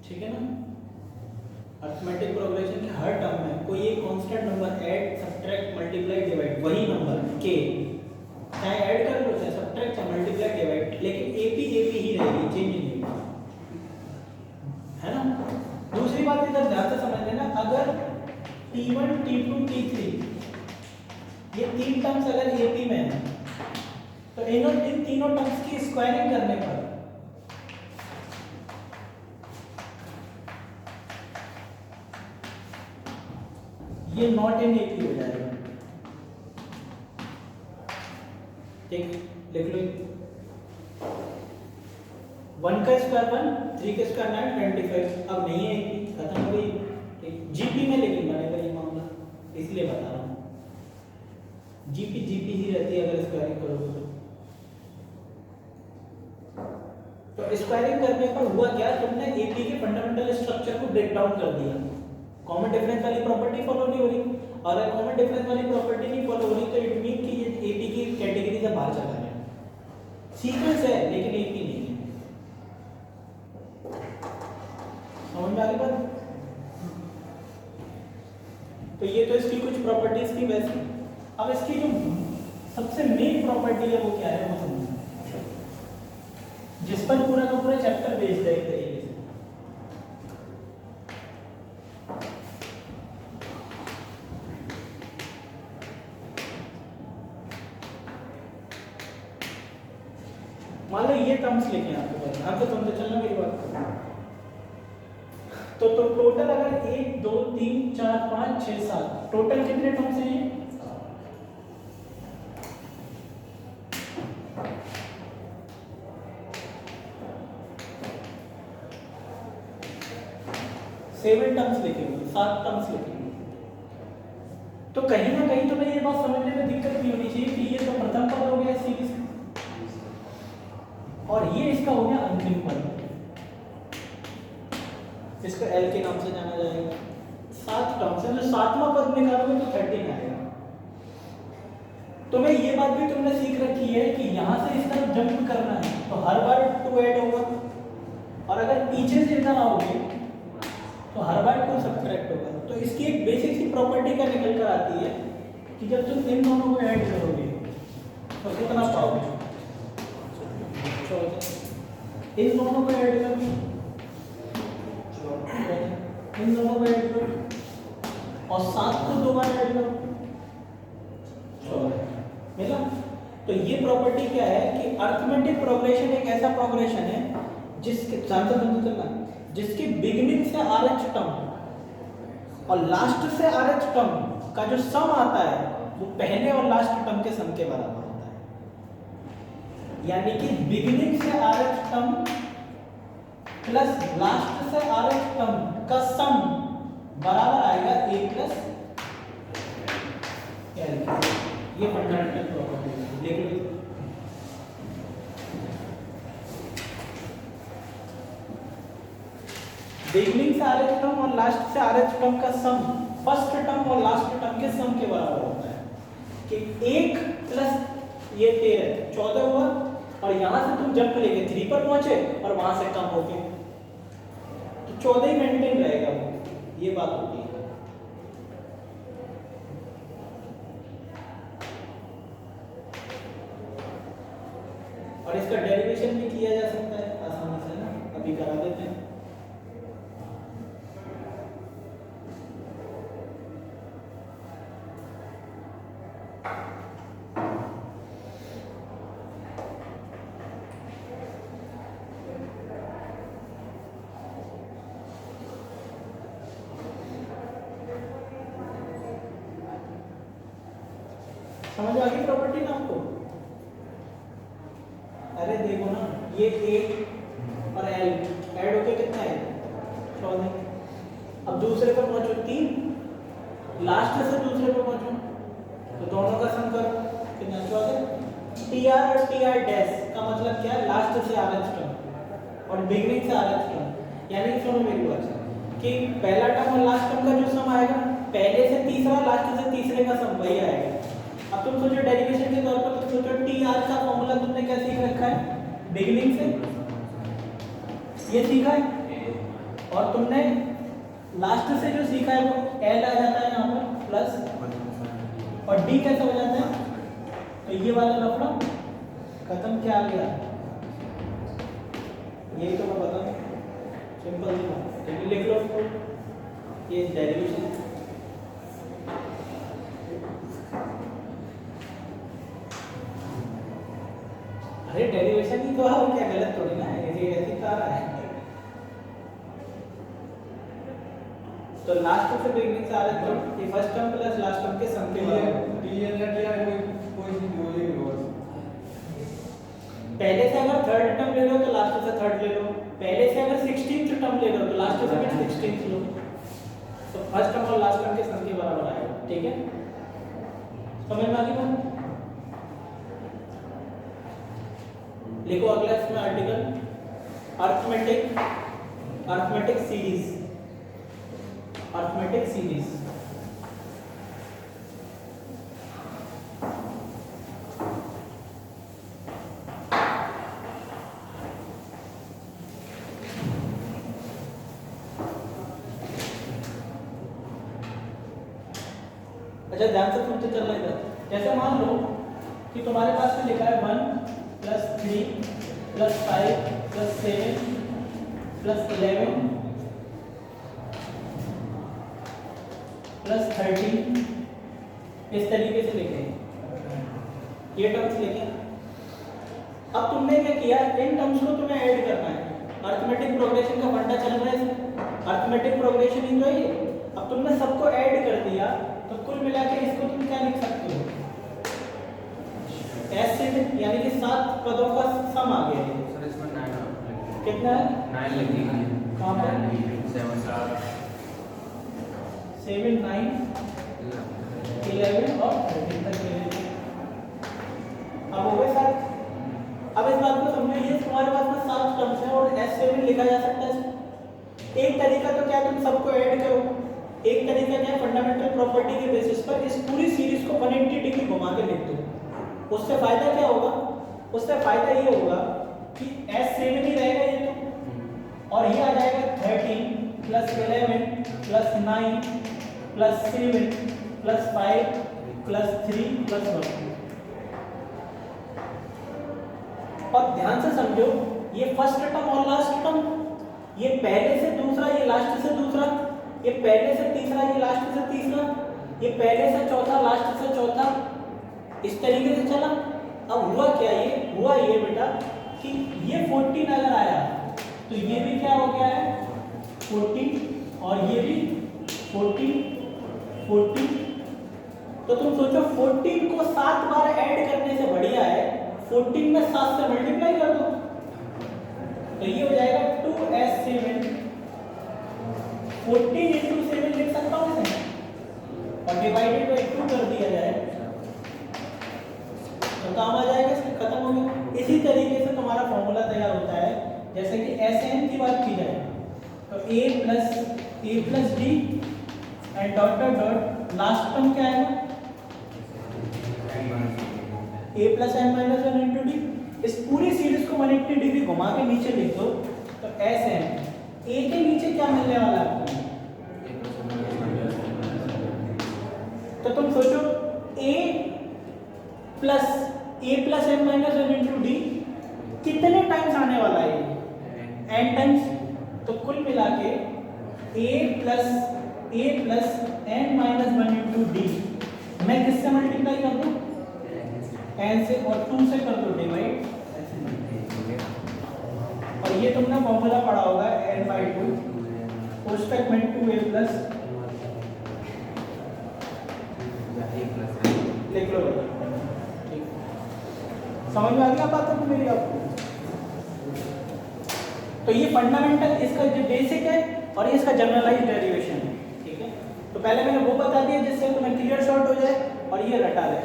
ठीक है ना। अरिथमेटिक प्रोग्रेशन के हर टर्म में कोई एक constant number add, subtract, multiply, divide, वही नंबर के चाहे ऐड कर लो चाहे सब्ट्रैक्ट चाहे मल्टीप्लाई डिवाइड, लेकिन एपी एपी ही रहेगी, चेंज नहीं होगा, है ना। दूसरी बात इधर ध्यान से समझ लेना, अगर T1 T2 T3 ये तीन टर्म्स अगर एपी में है तो इन तीनों टर्म्स की स्क्वायरिंग करने पर ये नॉट इन एपी हो जाएगा, ठीक, लिख लो 1 का स्क्वायर 1, 3 का स्क्वायर 9, 25, अब नहीं है एपी, खत्म हो गई, ठीक। जीपी में लेकिन बनेगा ये मामला, इसलिए बता रहा हूँ, जीपी जीपी ही रहती है अगर स्क्वायरिंग करोगे तो स्क्वायरिंग करने पर हुआ क्या, तुमने एपी के फंडामेंटल स्ट्रक्चर को ब्रेक डाउन कर दिया, कॉमन डिफरेंस वाली प्रॉपर्टी फॉलो नहीं हो रही। और कॉमन डिफरेंस वाली प्रॉपर्टी नहीं फॉलो हो रही तो इट मीन कि ये एपी की कैटेगरी से बाहर चला गया। सीक्वेंस है लेकिन एपी नहीं है। समझ में आ गई बात? तो ये तो इसकी कुछ प्रॉपर्टीज थी वैसे। अब इसकी जो सबसे मेन प्रॉपर्टी है वो क्या है वो समझो, जिस पर पूरा का पूरा चैप्टर बेस्ड है एक तरीके से। मान लो ये टर्म्स लेके आपको बस आपको समझो, चलना मेरी बात। तो टोटल अगर 1 2 3 4 5 6 7 टोटल कितने टर्म्स हैं ये? 7 टर्म्स लिखेंगे, 7 टर्म्स लिखेंगे। तो कहीं ना कहीं तुम्हें ये बात समझने में दिक्कत नहीं होनी चाहिए कि ये तो प्रथम पद हो गया सीरीज और ये इसका हो गया अंतिम पद, इसको एल के नाम से जाना जाएगा। 7 टर्म्स है, जो 7वां पद निकालोगे तो 13 आएगा। तो मैं ये बात भी तुमने सीख रखी है कि यहाँ से इस तरफ जंप करना है तो हर बार 2 ऐड होगा, और अगर पीछे से इधर आओगे तो हर बार 2 सब्ट्रैक्ट होगा। तो इसकी एक बेसिक सी प्रॉपर्टी का निकल कर आती है कि जब तुम इन दोनों को ऐड करोगे तो कितना पाओगे? 14। इन दोनों को ऐड करो, इन दोनों को ऐड करो और 7 को 2 बार ऐड करो, 14 मिला। तो ये प्रॉपर्टी क्या है कि अरिथमेटिक प्रोग्रेशन एक ऐसा प्रोग्रेशन है जिसके जिसकी बिगिनिंग से RH टर्म और लास्ट से RH टर्म का जो सम आता है वो पहले और लास्ट टर्म के सम के बराबर होता है। यानी कि बिगिनिंग से RH टर्म प्लस लास्ट से RH टर्म का सम बराबर आएगा A प्लस L। ये फंडामेंटल प्रॉपर्टी है, देख लो। बिगिनिंग से RH टर्म और लास्ट से RH टर्म का सम फर्स्ट टर्म और लास्ट टर्म के सम के बराबर होता है कि 1 प्लस ये 13 14 हुआ, और यहां से तुम जंप लेके 3 पर पहुंचे और वहां से कम हो गए तो 14 ही मेंटेन रहेगा वो, ये बात होती है। और इसका डेरिवेशन भी किया जा सकता है आसानी से ना, अभी करा देते हैं। समझ आ गई प्रॉपर्टी ना आपको? अरे देखो ना, ये 8 और L ऐड होके कितना है? 14। अब दूसरे पर पहुंचो 3, लास्ट से दूसरे पर पहुंचो तो दोनों का सम करो कितना? 14। TR और TR डैश का मतलब क्या है? लास्ट से RH टर्म और बिगिनिंग से RH टर्म। यानी सुनो मेरी बात कि पहला टर्म और लास्ट टर्म का जो सम आएगा पहले से तीसरा, लास्ट से तीसरे का सम वही आएगा। अब तुम सोचो डेरिवेशन के तौर पर, तुम सोचो TR का फॉर्मूला तुमने क्या सीख रखा है? बिगिनिंग से ये सीखा है, और तुमने लास्ट से जो सीखा है वो L आ जाता है यहाँ पर प्लस, और D कैसा हो जाता है? तो ये वाला लफड़ा खत्म। क्या आ गया? यही तो मैं बता, सिंपल सी बात है, लिख लो इसको, ये डेरिवेशन। अरे डेरिवेशन ही तो है, और क्या गलत थोड़ी ना है, ये ऐसी तारा है। तो लास्ट से बिगिनिंग से RH टर्म, ये first term plus last term के सम के बराबर। पहले से अगर थर्ड टर्म ले लो तो लास्ट से थर्ड ले लो, पहले से अगर 16th टर्म ले लो तो लास्ट से भी 16th लो, तो फर्स्ट टर्म और लास्ट टर्म के सम के बराबर आएगा। ठीक है, समझ में आ गई बात? लिखो अगला इसमें article, arithmetic series. Arithmetic series अच्छा ध्यान से सुनते चलना इधर। जैसे मान लो कि तुम्हारे पास में लिखा है 1 + 3 + 5 + 7 + 11 + 13, इस तरीके से लिखे ये टर्म्स लिखे। अब तुमने क्या किया, इन टर्म्स को तुम्हें ऐड करना है। अरिथमेटिक प्रोग्रेशन का फंडा चल रहा है इसमें, अरिथमेटिक प्रोग्रेशन ही तो है। अब तुमने सबको ऐड कर दिया तो कुल मिला के इसको तुम क्या लिख सकते हो, S7, यानी कि 7 पदों का सम आ गया है। सर इसमें 9 कितना है? 9 लगेगी। कहाँ पे? 7 7 7 9 11 और 13 तक ले लेते। अब हो गए साथ। अब इस बात को समझो, ये तुम्हारे पास में 7 टर्म्स हैं और S7 लिखा जा सकता है इसमें। एक तरीका तो क्या, तुम सबको ऐड करो। एक तरीका क्या है, फंडामेंटल प्रॉपर्टी के बेसिस पर इस पूरी सीरीज को 180 डिग्री घुमा के लिख दो। उससे फायदा क्या होगा, उससे फायदा ये होगा कि S7 ही रहेगा ये तो, और ये आ जाएगा 13 + 11 + 9 + 7 + 5 + 3 + 1। और ध्यान से समझो, ये फर्स्ट टर्म और लास्ट टर्म, ये पहले से दूसरा, ये लास्ट से दूसरा, ये पहले से तीसरा, ये लास्ट से तीसरा, ये पहले से चौथा, लास्ट से चौथा, इस तरीके से चला। अब हुआ क्या, ये हुआ ये बेटा कि ये 14 अगर आया तो ये भी क्या हो गया है 14, और ये भी 14। तो तुम सोचो 14 को 7 बार ऐड करने से बढ़िया है 14 में 7 से मल्टीप्लाई कर दो, तो ये हो जाएगा 2S7। 14 × 7 लिख सकता हूँ इसे, और डिवाइडेड बाई 2 कर दिया जाए तो काम आ जाएगा, इसमें खत्म हो गया। इसी तरीके से तुम्हारा फॉर्मूला तैयार होता है। जैसे कि Sn की बात की जाए तो a + d and dot dot dot last term क्या आएगा, a + n - 1 × d। इस पूरी सीरीज को 180 डिग्री घुमा के नीचे लिख दो तो Sn, a के नीचे क्या मिलने वाला है आपको, तो तुम सोचो a + n - 1 × d कितने टाइम्स आने वाला है, n टाइम्स। तो कुल मिला के a + n - 1 × d मैं किससे मल्टीप्लाई कर दूं, n से, और 2 से कर दो डिवाइड, और ये तुमने फॉर्मूला पढ़ा होगा n/2 कोष्टक में 2a लिख लो। समझ में आ गया बात है मेरी आपको। तो ये फंडामेंटल, इसका जो बेसिक है, और ये इसका जनरलाइज्ड डेरिवेशन है, ठीक है। तो पहले मैंने वो बता दिया जिससे तुम्हें क्लियर शॉर्ट हो जाए, और ये रटा ले।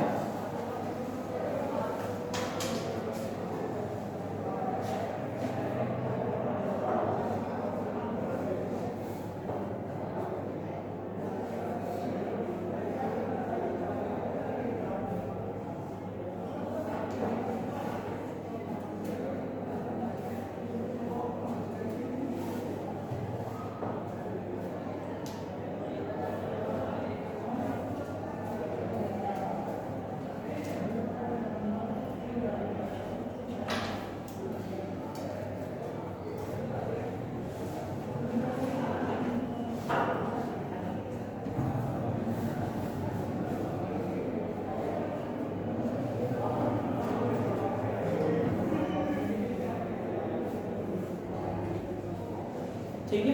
ठीक है।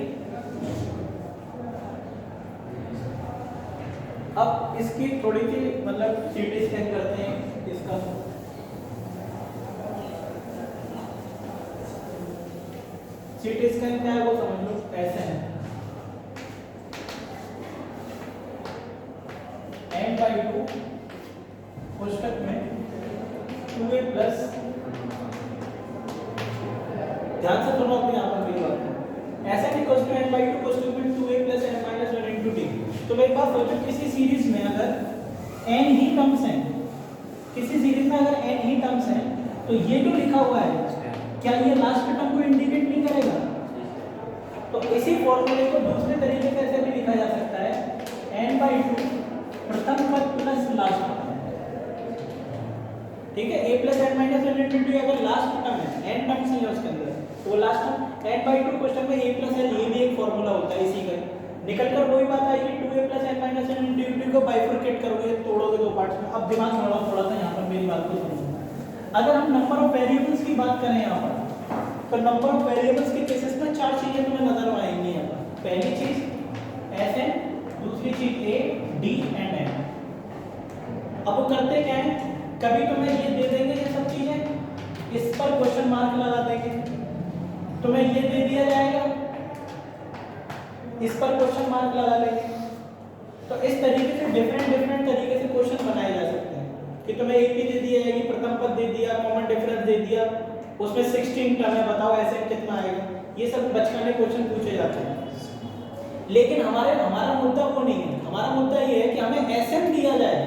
अब इसकी थोड़ी सी मतलब सीटी स्कैन करते हैं इसका। सीटी स्कैन क्या है वो समझ लो, ऐसे है n/2 कोष्टक में 2a प्लस, ध्यान से सुनो अपने यहाँ पर मेरी बात को, ऐसा नहीं कोष्टक n/2 कोष्टक में 2a प्लस n - 1 × d। तो मैं एक बात सोचो, किसी सीरीज में अगर n ही टर्म्स हैं, किसी सीरीज में अगर n ही टर्म्स हैं, तो ये जो लिखा हुआ है क्या ये लास्ट टर्म को इंडिकेट नहीं करेगा? तो इसी फॉर्मूले को दूसरे तरीके से ऐसे भी लिखा जा सकता है n/2 प्रथम पद प्लस लास्ट टर्म, ठीक है। a plus n minus n into D अगर लास्ट टर्म है, n टर्म्स नहीं है उसके अंदर, तो वो लास्ट टर्म n/2 क्वेश्चन में a प्लस n ये भी एक फार्मूला होता है इसी का। निकल कर वही बात आएगी 2a plus n minus n into D को बाइफरकेट करोगे, तोड़ोगे दो पार्ट्स में। अब दिमाग लड़ाओ थोड़ा सा यहाँ पर, मेरी बात को समझो। अगर हम नंबर ऑफ वेरिएबल्स की बात करें यहाँ पर, तो नंबर ऑफ वेरिएबल्स के केसेस में चार चीजें तुम्हें नजर आएंगी यहाँ पर। पहली चीज Sn, दूसरी चीज a, d एंड n। अब वो करते क्या है, कभी तुम्हें ये दे देंगे ये सब चीजें, इस पर क्वेश्चन मार्क लगा देंगे, तुम्हें ये दे दिया जाएगा, इस पर क्वेश्चन मार्क लगा लेंगे। तो इस तरीके से डिफरेंट तरीके से क्वेश्चन बनाए जा सकते हैं कि तुम्हें एक भी दे दिया जाएगी, प्रथम पद दे दिया, कॉमन डिफरेंस दे दिया, उसमें 16 टर्म है, बताओ ऐसे कितना आएगा। ये सब बचकाने क्वेश्चन पूछे जाते हैं। लेकिन हमारा मुद्दा वो नहीं है। हमारा मुद्दा ये है कि हमें Sn दिया जाए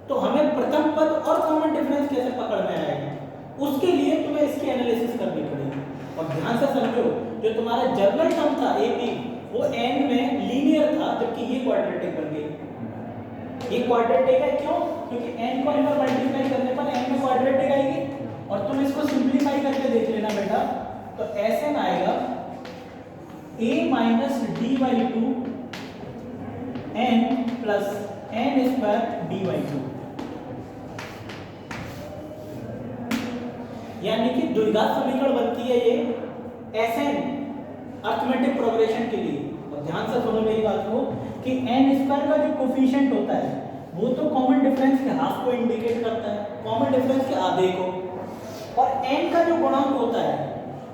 तो हमें प्रथम पद और कॉमन डिफरेंस कैसे पकड़ में आएगा, उसके लिए तुम्हें इसकी एनालिसिस करनी पड़ेगी। और ध्यान से समझो, जो तुम्हारा जर्नल टर्म था AP, वो n में लीनियर था, जबकि ये क्वाड्रेटिक बन गई। ये क्वाड्रेटिक है क्यों? क्योंकि n को n पर मल्टीप्लाई करने पर n में क्वाड्रेटिक आएगी। और तुम इसको सिंप्लीफाई करके देख लेना बेटा, तो Sn आएगा a minus d/2 n plus n square d/2, यानी कि द्विघात समीकरण बनती है ये Sn अर्थमेटिक प्रोग्रेशन के लिए। और ध्यान से सुनो मेरी बात को कि n स्क्वायर का जो कोफिशिएंट होता है वो तो कॉमन डिफरेंस के हाफ को इंडिकेट करता है, कॉमन डिफरेंस के आधे को, और n का जो गुणांक होता है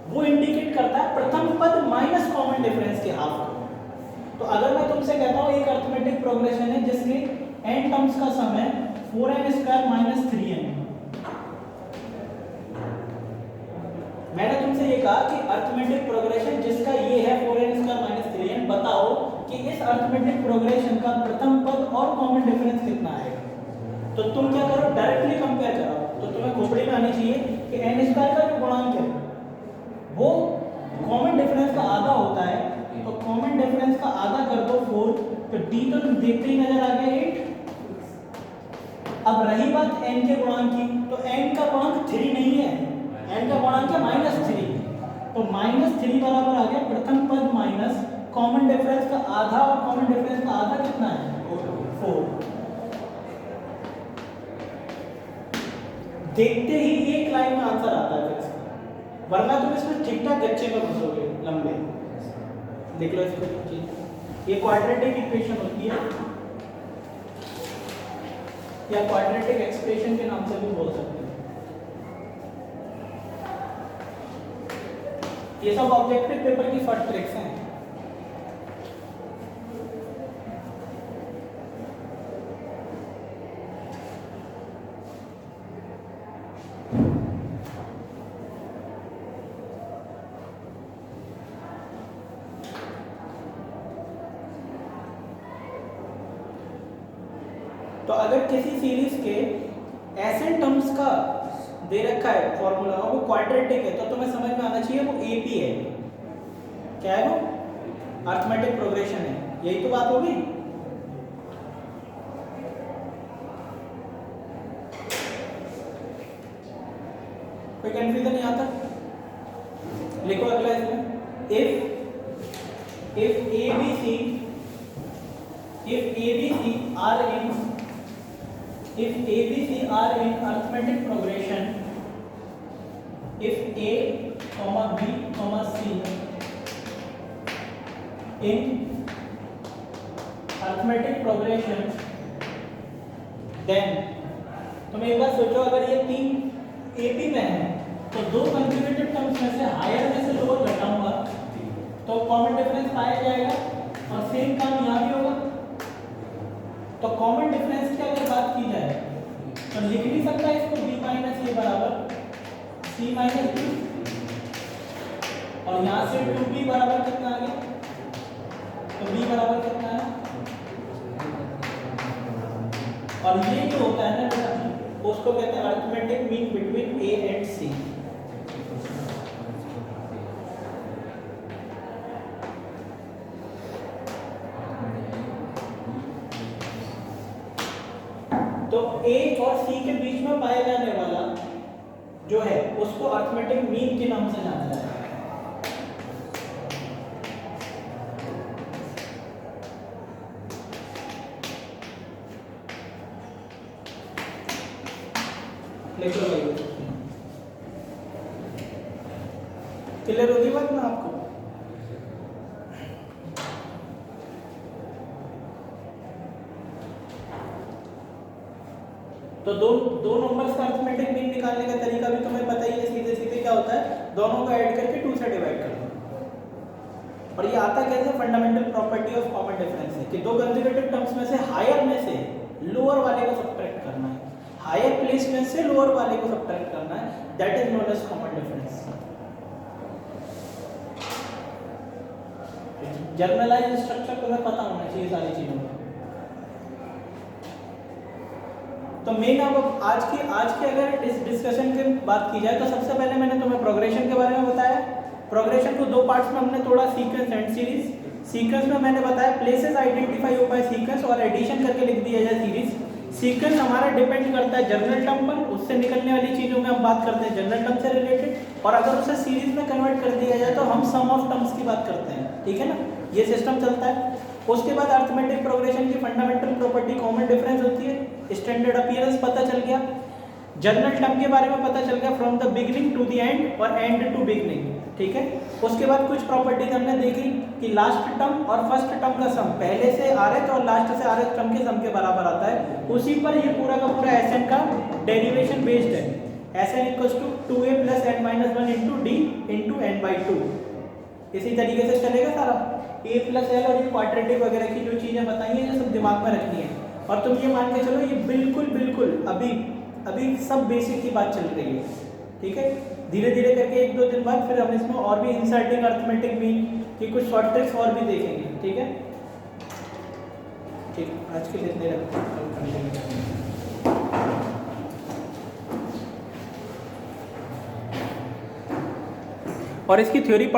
वो इंडिकेट करता है प्रथम पद माइनस कॉमन डिफरेंस के हाफ को। तो अगर मैं तुमसे कहता हूं एक अर्थमेटिक प्रोग्रेशन है जिसके n टर्म्स का सम है 4n स्क्वायर माइनस 3n, मैंने तुमसे ये कहा कि अर्थमेटिक प्रोग्रेशन जिसका ये है 4n स्क्वायर माइनस 3n, बताओ कि इस अर्थमेटिक प्रोग्रेशन का प्रथम पद और कॉमन डिफरेंस कितना आएगा। तो तुम क्या करो, डायरेक्टली कंपेयर कराओ। तो तुम्हें खोपड़ी में आनी चाहिए कि n स्क्वायर का जो गुणांक है वो कॉमन डिफरेंस का आधा होता है, तो कॉमन डिफरेंस का आधा कर दो 4, तो d तो तुम देखते ही नजर आ गया 8। अब रही बात n के गुणांक की, तो n का गुणांक 3 नहीं है, n का गुणांक है -3, तो -3 बराबर आ गया प्रथम पद माइनस कॉमन डिफरेंस का आधा, और कॉमन डिफरेंस का आधा कितना है 4। देखते ही एक लाइन में आंसर आता है फिर, वरना तुम इसमें ठीक ठाक गच्चे में घुसोगे लंबे। देख लो इसको, ये क्वाड्रेटिक इक्वेशन होती है या क्वाड्रेटिक एक्सप्रेशन के नाम से भी बोल सकते हैं। ये सब ऑब्जेक्टिव पेपर की फर्स्ट ट्रिक्स हैं। तो अगर किसी सीरीज के Sn टर्म्स का दे रखा है फॉर्मूला और वो क्वाड्रेटिक है, तो तुम्हें समझ में आना चाहिए वो AP है। क्या है वो? अर्थमेटिक प्रोग्रेशन है। यही तो बात होगी। कोई कंफ्यूजन नहीं आता? लिखो अगला इसमें, if ABC are in arithmetic progression, if A, B, C in arithmetic progression, then तुम एक बार सोचो, अगर ये तीन AP में है तो दो कंट्रीब्यूटेड टर्म्स में से हायर में से लोअर घटाऊंगा तो कॉमन डिफरेंस पाया जाएगा, और सेम काम यहाँ भी होगा। तो कॉमन डिफरेंस की अगर बात की जाए तो लिख नहीं सकता इसको b माइनस ए बराबर c माइनस b, और यहाँ से 2b बराबर कितना आ गया, तो b बराबर कितना है, और ये जो होता है ना बेटा उसको कहते हैं arithmetic mean between a and c। तो ए और सी के बीच में पाया जाने वाला जो है उसको अरिथमेटिक मीन के नाम से जाना जाता है। लिखो भाई, क्लियर होगी बात ना आपको? तो दो नंबर्स का अरिथमेटिक मीन निकालने का तरीका भी तुम्हें पता ही है, सीधे सीधे क्या होता है, दोनों को ऐड करके 2 से डिवाइड कर दो। और ये आता कैसे, fundamental property of common difference है कि दो कंसेक्यूटिव टर्म्स में से हायर में से लोअर वाले को सब्ट्रैक्ट करना है, हायर प्लेस में से लोअर वाले को सब्ट्रैक्ट करना है, that is known as common difference. Generalise structure तुम्हें पता होना चाहिए सारी चीजों का। तो मेन अब आज की अगर इस डिस्कशन की बात की जाए तो सबसे पहले मैंने तुम्हें प्रोग्रेशन के बारे में बताया। प्रोग्रेशन को 2 पार्ट्स में हमने तोड़ा, सीक्वेंस एंड सीरीज। सीक्वेंस में मैंने बताया प्लेसेस आइडेंटिफाई हो बाय सीक्वेंस और एडिशन करके लिख दिया जाए सीरीज। सीक्वेंस हमारा डिपेंड करता है जनरल टर्म पर, उससे निकलने वाली चीजों में हम बात करते हैं जनरल टर्म से रिलेटेड, और अगर उसे सीरीज में कन्वर्ट कर दिया जाए तो हम सम ऑफ टर्म्स की बात करते हैं, ठीक है ना, ये सिस्टम चलता है। उसके बाद अरिथमेटिक प्रोग्रेशन की फंडामेंटल प्रॉपर्टी कॉमन डिफरेंस होती है, स्टैंडर्ड अपीयरेंस पता चल गया, जनरल टर्म के बारे में पता चल गया from the beginning to the end और एंड टू बिगिनिंग, ठीक है। उसके बाद कुछ प्रॉपर्टीज हमने देखी कि लास्ट टर्म और फर्स्ट टर्म का सम पहले से आरएच और लास्ट से आरएच टर्म के सम के बराबर आता है, उसी पर ये पूरा का पूरा एसएन का डेरिवेशन बेस्ड है। SN equals to 2a + n-1 into D into n/2, इसी तरीके से चलेगा सारा। a + l और ये क्वाड्रेटिक वगैरह की जो चीजें बताई हैं ये सब दिमाग में रखनी है, और तुम ये मान के चलो ये बिल्कुल अभी सब बेसिक की बात चल रही है, ठीक है। धीरे धीरे करके 1-2 दिन बाद फिर हम इसमें और भी इंसर्टिंग अरिथमेटिक मीन की कुछ शॉर्ट ट्रिक्स और भी देखेंगे, ठीक है। ठीक, आज के लिए इतने रखते हैं। और इसकी थ्योरी